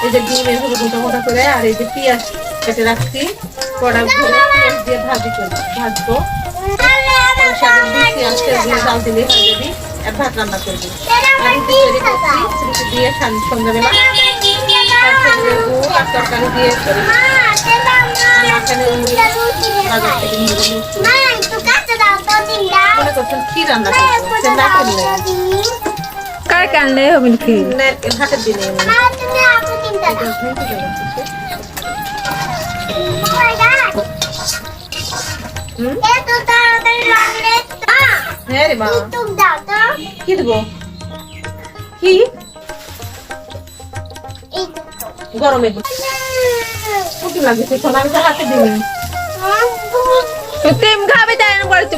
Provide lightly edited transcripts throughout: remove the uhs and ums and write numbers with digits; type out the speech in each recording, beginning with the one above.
এই যে ডিম এভাবে গোটা গোটা করে, আর এই যে পেঁয়াজ কেটে রাখছি, কড়া ভরে পেঁয়াজ দিয়ে ভাজবো। জাল দিলে হয়ে যাবি, আর ভাত রান্না করবি। আমি তৈরি করছি দিয়ে সন্ধ্যাবেলা তরকারি দিয়ে করি। মনে করছেন কি রান্না করবো, না করলে কার কানলে হবে কি হাতের দিনে হ্যাঁ রে মা, কি দেবো? কি গরমে কি লাগছে? আমি তো হাতে দিই ডিম খাবে তাই না বলতে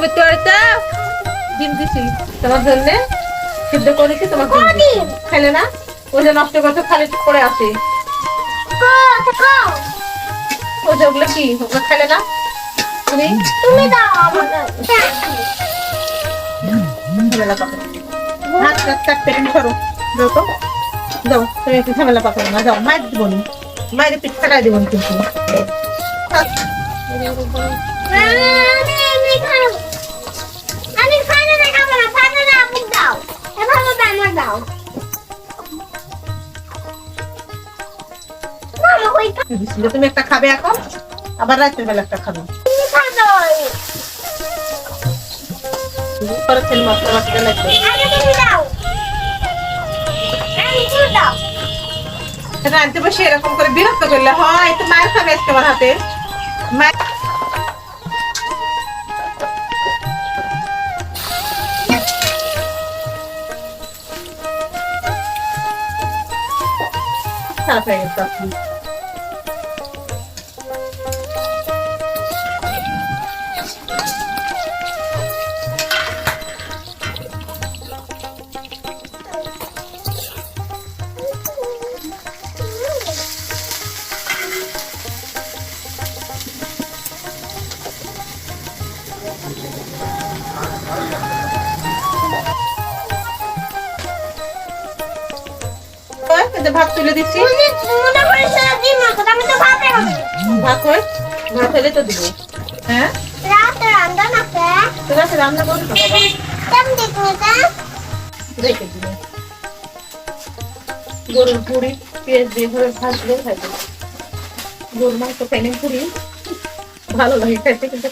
তো ডিম দিছি তোমার জন্য, সিদ্ধ করেছি তোমার খাইলে না, ওই যে নষ্ট করতে খালি করে আসে ওই যে ওগুলো কি ওগুলো খাইলে না তুমি দাও ঝামেলা পাকানো হাত প্যাকিং করো, যাও তো যাও, তুমি একটু ঝামেলা পাকানো না, যাও মায়ের দিব নি, মায়ের পিঠ ফাটাই দিব কিন্তু তুমি একটা খাবে এখন, আবার রাতের বেলা একটা খাবে। রাঁধতে বসে এরকম করে বিরক্ত করলে হয়, একটু মায়ের খাবে আজকে আমার হাতে। খারাপ হয়ে গেছে আপনি ভাত তুলে দিচ্ছি, ভাত হলে তো দিব। হ্যাঁ রান্না করবো রেখে দিব, গরুর পুরি পেঁয়াজ দিয়ে ধরে ভাজলে খাইবে। গরুর মাংস ফেনে পুরি ভালো লাগে খাইতে, কিন্তু